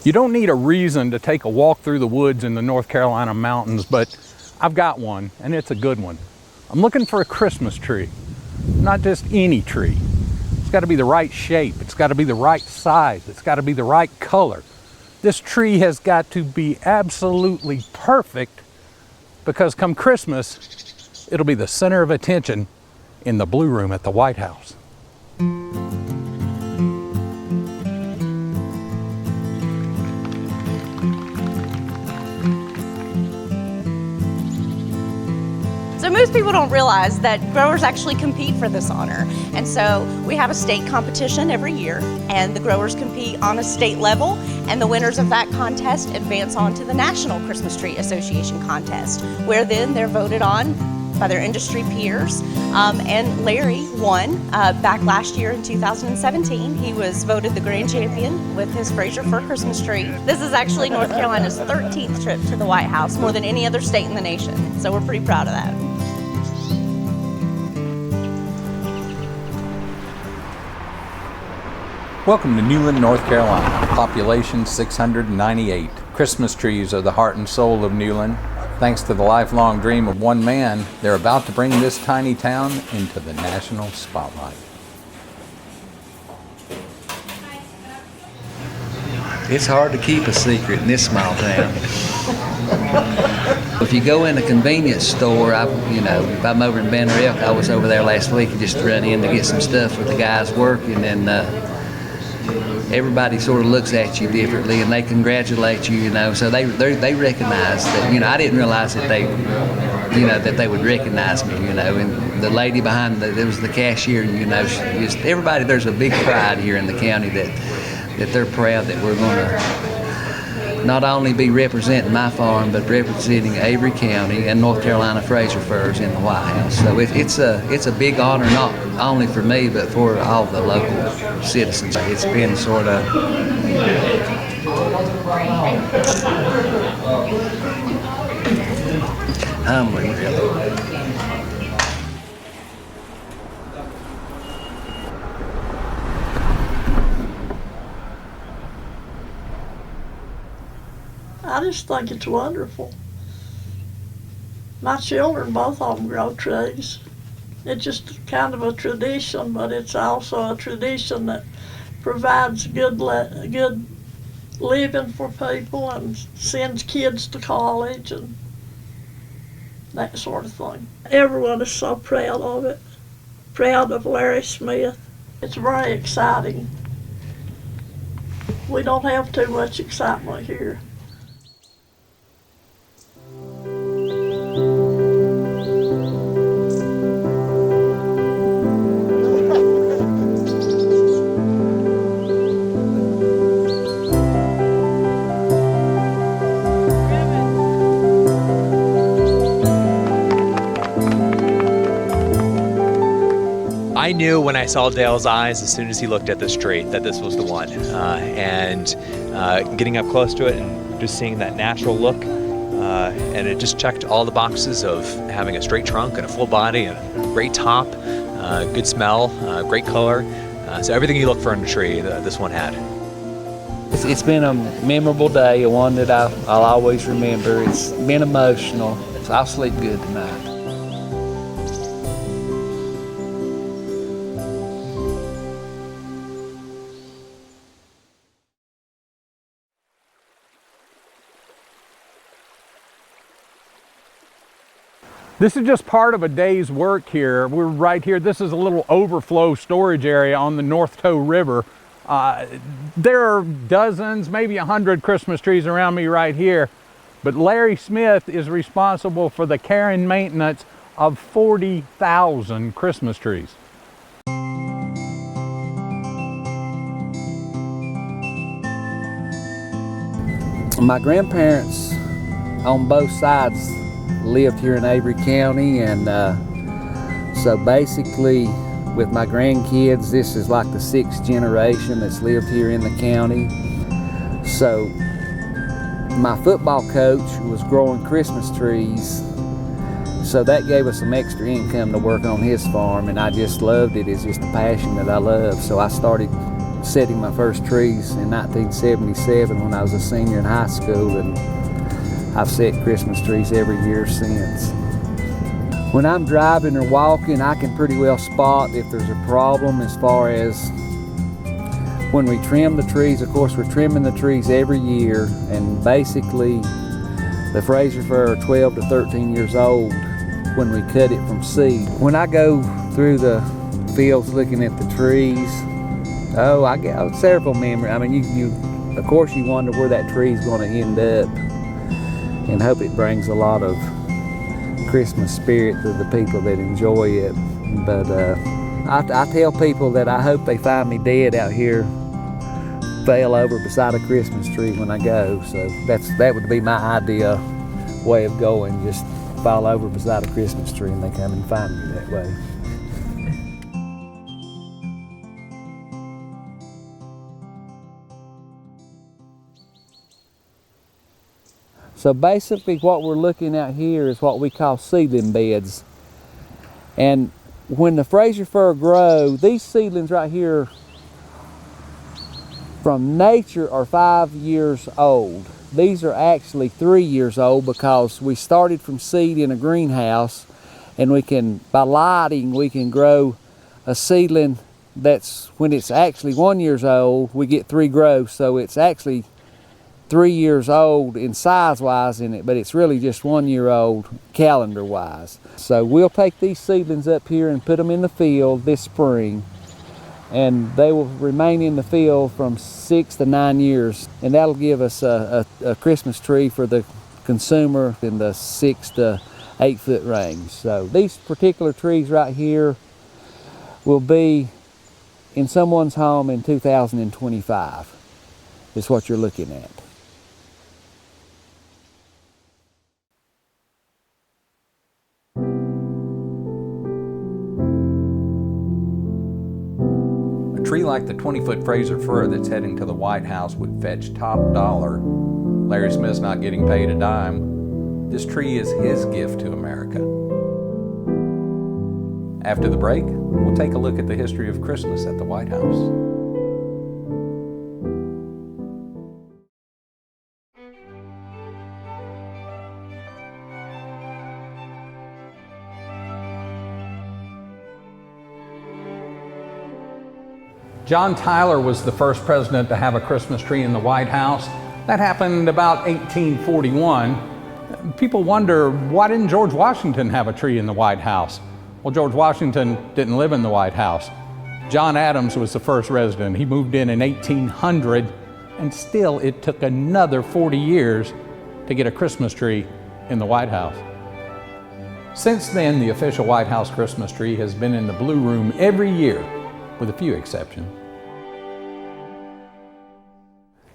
You don't need a reason to take a walk through the woods in the North Carolina mountains, but I've got one, and it's a good one. I'm looking for a Christmas tree, not just any tree. It's got to be the right shape, it's got to be the right size, it's got to be the right color. This tree has got to be absolutely perfect, because come Christmas, it'll be the center of attention in the Blue Room at the White House. So most people don't realize that growers actually compete for this honor. And so we have a state competition every year, and the growers compete on a state level, and the winners of that contest advance on to the National Christmas Tree Association contest, where then they're voted on by their industry peers. And Larry won back last year in 2017. He was voted the grand champion with his Fraser Fir Christmas tree. This is actually North Carolina's 13th trip to the White House, more than any other state in the nation. So we're pretty proud of that. Welcome to Newland, North Carolina. Population 698. Christmas trees are the heart and soul of Newland. Thanks to the lifelong dream of one man, they're about to bring this tiny town into the national spotlight. It's hard to keep a secret in this small town. If you go in a convenience store, if I'm over in Banner Elk, I was over there last week and just run in to get some stuff with the guys working, and everybody sort of looks at you differently and they congratulate you, so they recognize that, I didn't realize that they would recognize me, and the lady behind there was the cashier, everybody, there's a big pride here in the county that they're proud that we're going to not only be representing my farm, but representing Avery County and North Carolina Fraser Firs in the White House. So it's a big honor, not only for me, but for all the local citizens. It's been sort of humbling, really. I just think it's wonderful. My children, both of them, grow trees. It's just kind of a tradition, but it's also a tradition that provides good living for people and sends kids to college and that sort of thing. Everyone is so proud of it, proud of Larry Smith. It's very exciting. We don't have too much excitement here. I knew when I saw Dale's eyes as soon as he looked at this tree that this was the one. And getting up close to it and just seeing that natural look, and it just checked all the boxes of having a straight trunk and a full body and a great top, good smell, great color. So everything you look for in a tree, this one had. It's been a memorable day, one that I'll always remember. It's been emotional, so I'll sleep good tonight. This is just part of a day's work here. We're right here. This is a little overflow storage area on the North Toe River. There are dozens, maybe 100 Christmas trees around me right here, but Larry Smith is responsible for the care and maintenance of 40,000 Christmas trees. My grandparents on both sides lived here in Avery County, and so basically with my grandkids, this is like the 6th generation that's lived here in the county. So my football coach was growing Christmas trees, so that gave us some extra income to work on his farm, and I just loved it. It's just a passion that I love. So I started setting my first trees in 1977 when I was a senior in high school, and I've set Christmas trees every year since. When I'm driving or walking, I can pretty well spot if there's a problem as far as when we trim the trees. Of course, we're trimming the trees every year, and basically the Fraser fir are 12 to 13 years old when we cut it from seed. When I go through the fields looking at the trees, I get several memories. I mean, you of course you wonder where that tree is going to end up, and hope it brings a lot of Christmas spirit to the people that enjoy it. But I tell people that I hope they find me dead out here, fell over beside a Christmas tree when I go. So that would be my ideal way of going, just fall over beside a Christmas tree and they come and find me that way. So basically what we're looking at here is what we call seedling beds. And when the Fraser fir grow, these seedlings right here from nature are 5 years old. These are actually 3 years old because we started from seed in a greenhouse, and by lighting, we can grow a seedling that's, when it's actually 1 year old, we get 3 growths, so it's actually 3 years old in size-wise in it, but it's really just 1 year old calendar-wise. So we'll take these seedlings up here and put them in the field this spring, and they will remain in the field from 6 to 9 years, and that'll give us a Christmas tree for the consumer in the 6 to 8 foot range. So these particular trees right here will be in someone's home in 2025 is what you're looking at. A tree like the 20-foot Fraser fir that's heading to the White House would fetch top dollar. Larry Smith's not getting paid a dime. This tree is his gift to America. After the break, we'll take a look at the history of Christmas at the White House. John Tyler was the first president to have a Christmas tree in the White House. That happened about 1841. People wonder, why didn't George Washington have a tree in the White House? Well, George Washington didn't live in the White House. John Adams was the first resident. He moved in 1800, and still it took another 40 years to get a Christmas tree in the White House. Since then, the official White House Christmas tree has been in the Blue Room every year, with a few exceptions.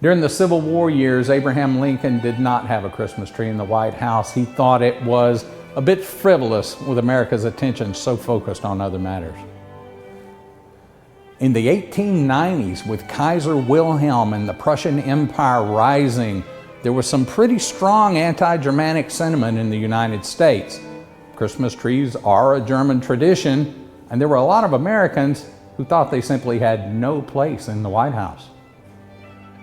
During the Civil War years, Abraham Lincoln did not have a Christmas tree in the White House. He thought it was a bit frivolous with America's attention so focused on other matters. In the 1890s, with Kaiser Wilhelm and the Prussian Empire rising, there was some pretty strong anti-Germanic sentiment in the United States. Christmas trees are a German tradition, and there were a lot of Americans who thought they simply had no place in the White House.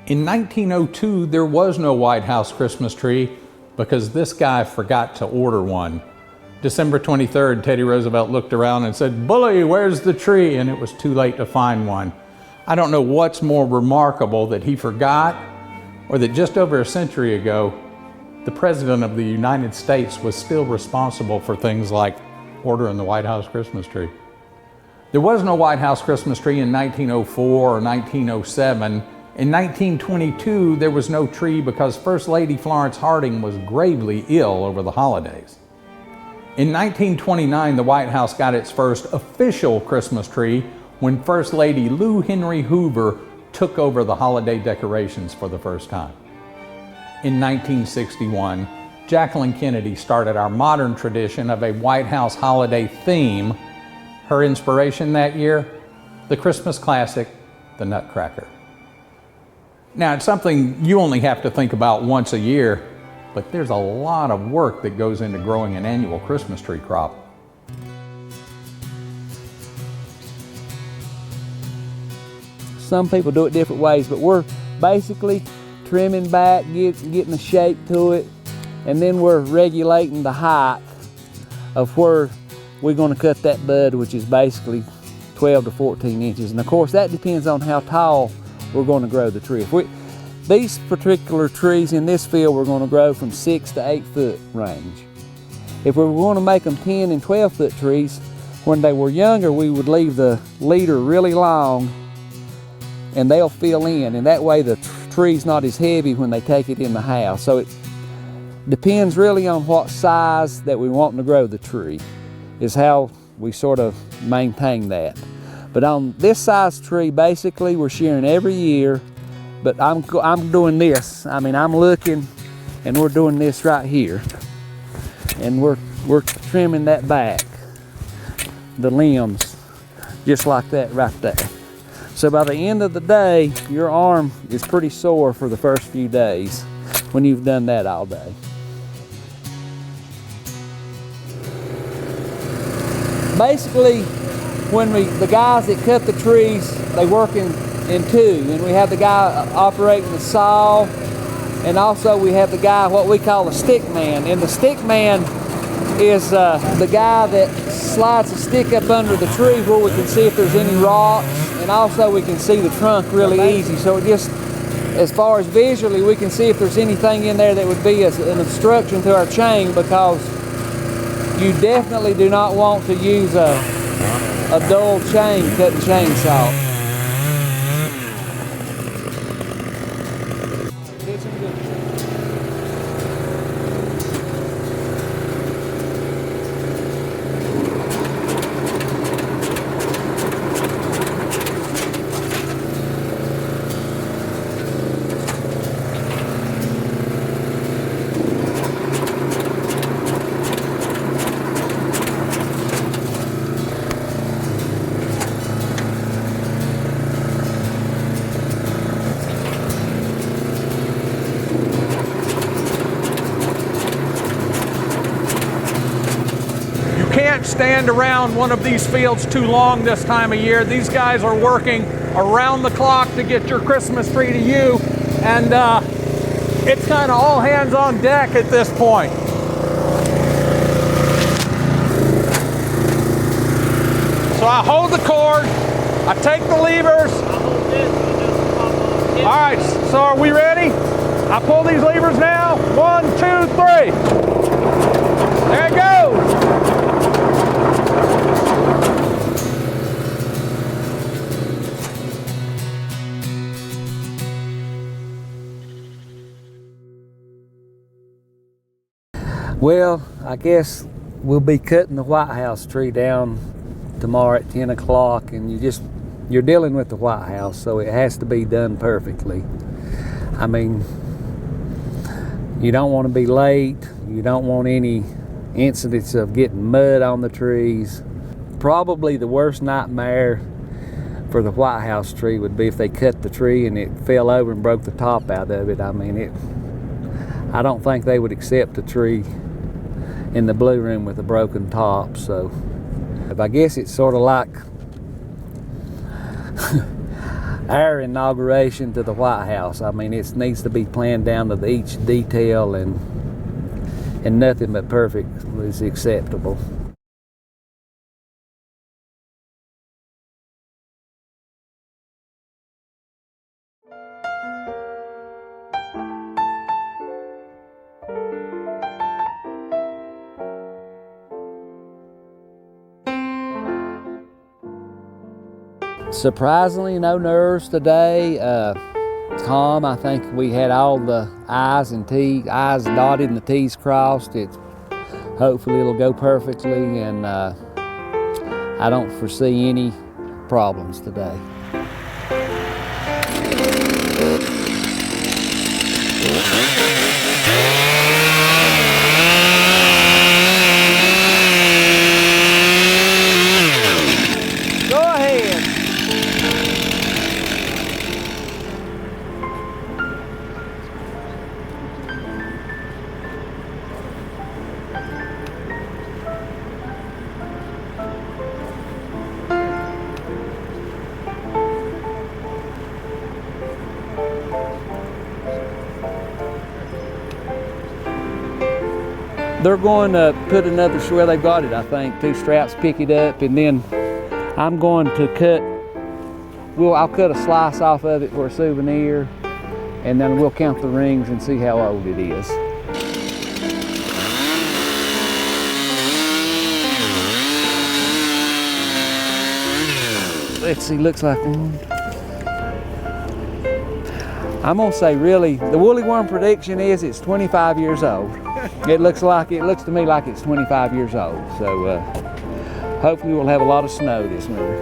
In 1902, there was no White House Christmas tree because this guy forgot to order one. December 23rd, Teddy Roosevelt looked around and said, "Bully, where's the tree?" And it was too late to find one. I don't know what's more remarkable, that he forgot, or that just over a century ago, the President of the United States was still responsible for things like ordering the White House Christmas tree. There was no White House Christmas tree in 1904 or 1907. In 1922, there was no tree because First Lady Florence Harding was gravely ill over the holidays. In 1929, the White House got its first official Christmas tree when First Lady Lou Henry Hoover took over the holiday decorations for the first time. In 1961, Jacqueline Kennedy started our modern tradition of a White House holiday theme. Her inspiration that year, the Christmas classic, The Nutcracker. Now, it's something you only have to think about once a year, but there's a lot of work that goes into growing an annual Christmas tree crop. some people do it different ways, but we're basically trimming back, getting a shape to it, and then we're regulating the height of where we're going to cut that bud, which is basically 12 to 14 inches. And of course that depends on how tall we're going to grow the tree. These particular trees in this field we're going to grow from 6 to 8 foot range. If we were going to make them 10 and 12 foot trees, when they were younger we would leave the leader really long and they'll fill in, and that way the tree's not as heavy when they take it in the house. So it depends really on what size that we want to grow the tree is how we sort of maintain that. But on this size tree, basically we're shearing every year, but I'm doing this. I mean, I'm looking and we're doing this right here. And we're trimming that back, the limbs, just like that right there. So by the end of the day, your arm is pretty sore for the first few days when you've done that all day. Basically, when the guys that cut the trees, they work in two, and we have the guy operating the saw, and also we have the guy what we call the stick man. And the stick man is the guy that slides a stick up under the tree where we can see if there's any rocks, and also we can see the trunk really easy. So it just, as far as visually, we can see if there's anything in there that would be an obstruction to our chain, because you definitely do not want to use a dull chain cutting chainsaw. Can't stand around one of these fields too long this time of year. These guys are working around the clock to get your Christmas tree to you, and it's kind of all hands on deck at this point. So I hold the cord, I take the levers. All right, so are we ready? I pull these levers now. 1, 2, 3. There it goes. Well, I guess we'll be cutting the White House tree down tomorrow at 10 o'clock, and you're dealing with the White House, so it has to be done perfectly. I mean, you don't want to be late, you don't want any incidents of getting mud on the trees. Probably the worst nightmare for the White House tree would be if they cut the tree and it fell over and broke the top out of it. I mean, I don't think they would accept a tree in the blue room with a broken top. So I guess it's sort of like our inauguration to the White House. I mean, it needs to be planned down to each detail, and nothing but perfect is acceptable. Surprisingly, no nerves today. Calm. I think we had all the I's dotted and the T's crossed. Hopefully it'll go perfectly, and I don't foresee any problems today. They're going to put another, well, they've got it, I think, 2 straps, pick it up, and then I'm going to cut, I'll cut a slice off of it for a souvenir, and then we'll count the rings and see how old it is. Let's see, looks like one. I'm gonna say really, the woolly worm prediction is it's 25 years old. It looks to me like it's 25 years old. So hopefully we'll have a lot of snow this winter.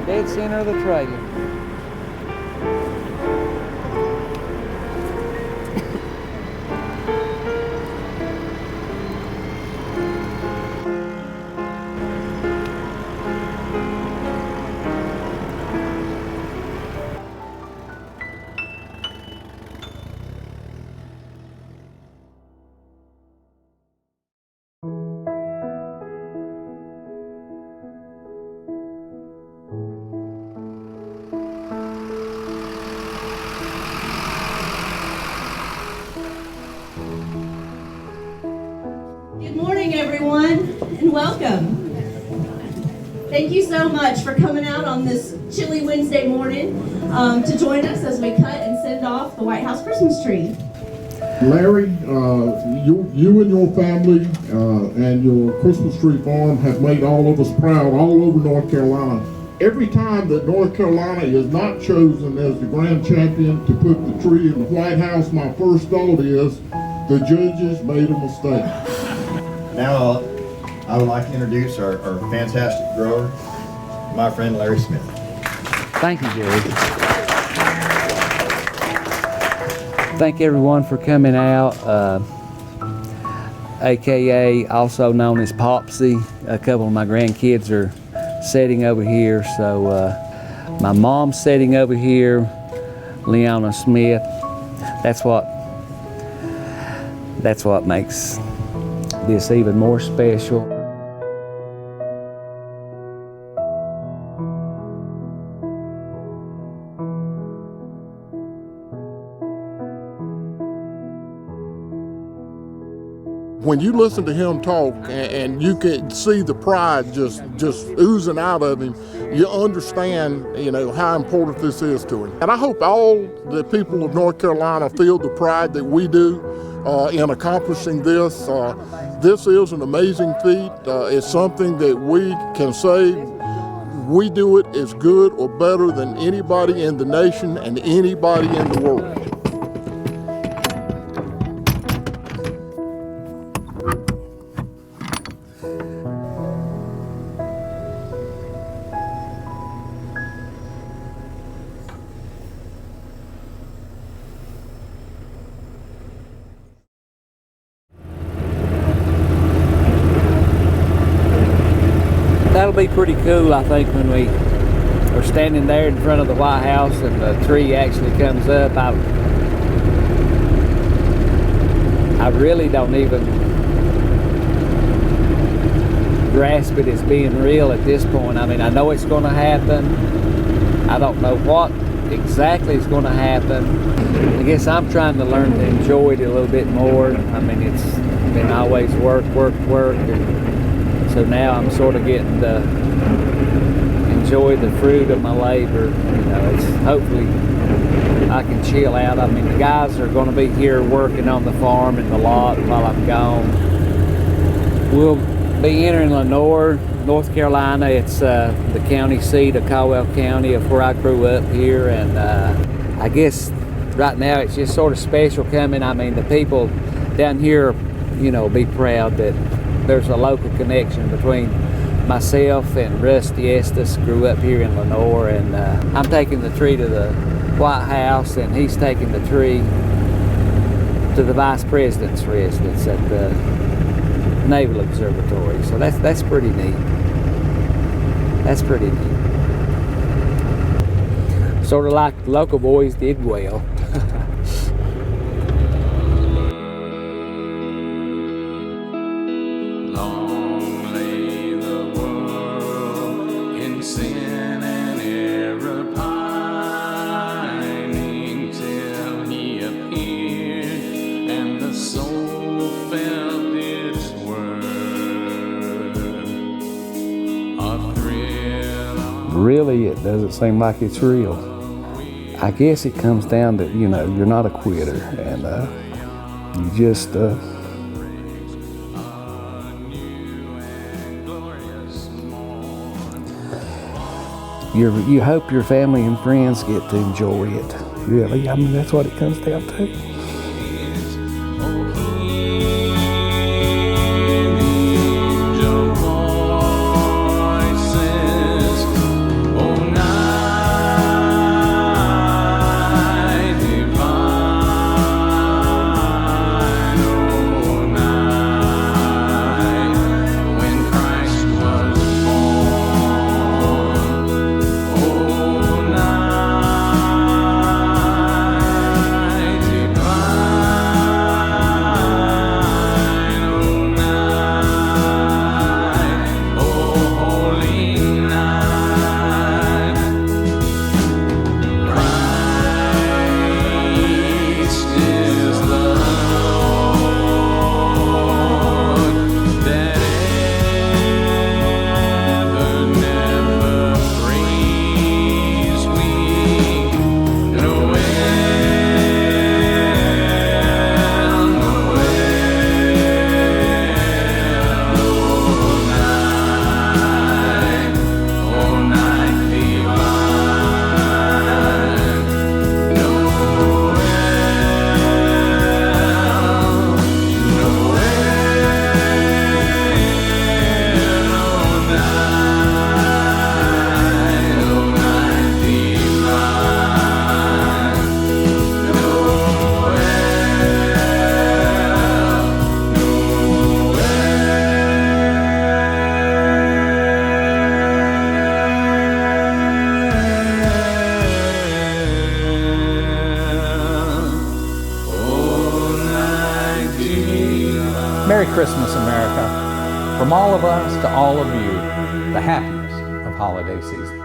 Dead center of the trailer. Good morning, everyone, and welcome. Thank you so much for coming out on this chilly Wednesday morning to join us as we cut and send off the White House Christmas tree. Larry, you and your family and your Christmas tree farm have made all of us proud all over North Carolina. Every time that North Carolina is not chosen as the grand champion to put the tree in the White House, my first thought is the judges made a mistake. Now I would like to introduce our fantastic grower, my friend Larry Smith. Thank you, Jerry. Thank everyone for coming out, AKA also known as Popsy. A couple of my grandkids are sitting over here, so my mom's sitting over here, Leona Smith. That's what makes this even more special. When you listen to him talk and you can see the pride just oozing out of him, you understand, how important this is to him. And I hope all the people of North Carolina feel the pride that we do in accomplishing this. This is an amazing feat. It's something that we can say we do it as good or better than anybody in the nation and anybody in the world. That'll be pretty cool, I think, when we are standing there in front of the White House and the tree actually comes up. I really don't even grasp it as being real at this point. I mean, I know it's going to happen. I don't know what exactly is going to happen. I guess I'm trying to learn to enjoy it a little bit more. I mean, it's been always work, and so now I'm sort of getting to enjoy the fruit of my labor. It's hopefully I can chill out. I mean, the guys are going to be here working on the farm and the lot while I'm gone. We'll be entering Lenoir, North Carolina. It's the county seat of Caldwell County, of where I grew up here, and I guess right now it's just sort of special coming. I mean, the people down here, be proud that there's a local connection between myself and Rusty Estes. Grew up here in Lenoir, and I'm taking the tree to the White House, and he's taking the tree to the Vice President's residence at the Naval Observatory. So that's pretty neat. That's pretty neat. Sort of like the local boys did well. Long lay the world really it doesn't seem like it's real. I guess it comes down to, you know, you're not a quitter, and you just you hope your family and friends get to enjoy it. Really, I mean, that's what it comes down to. Merry Christmas, America. From all of us to all of you, the happiest of holiday seasons.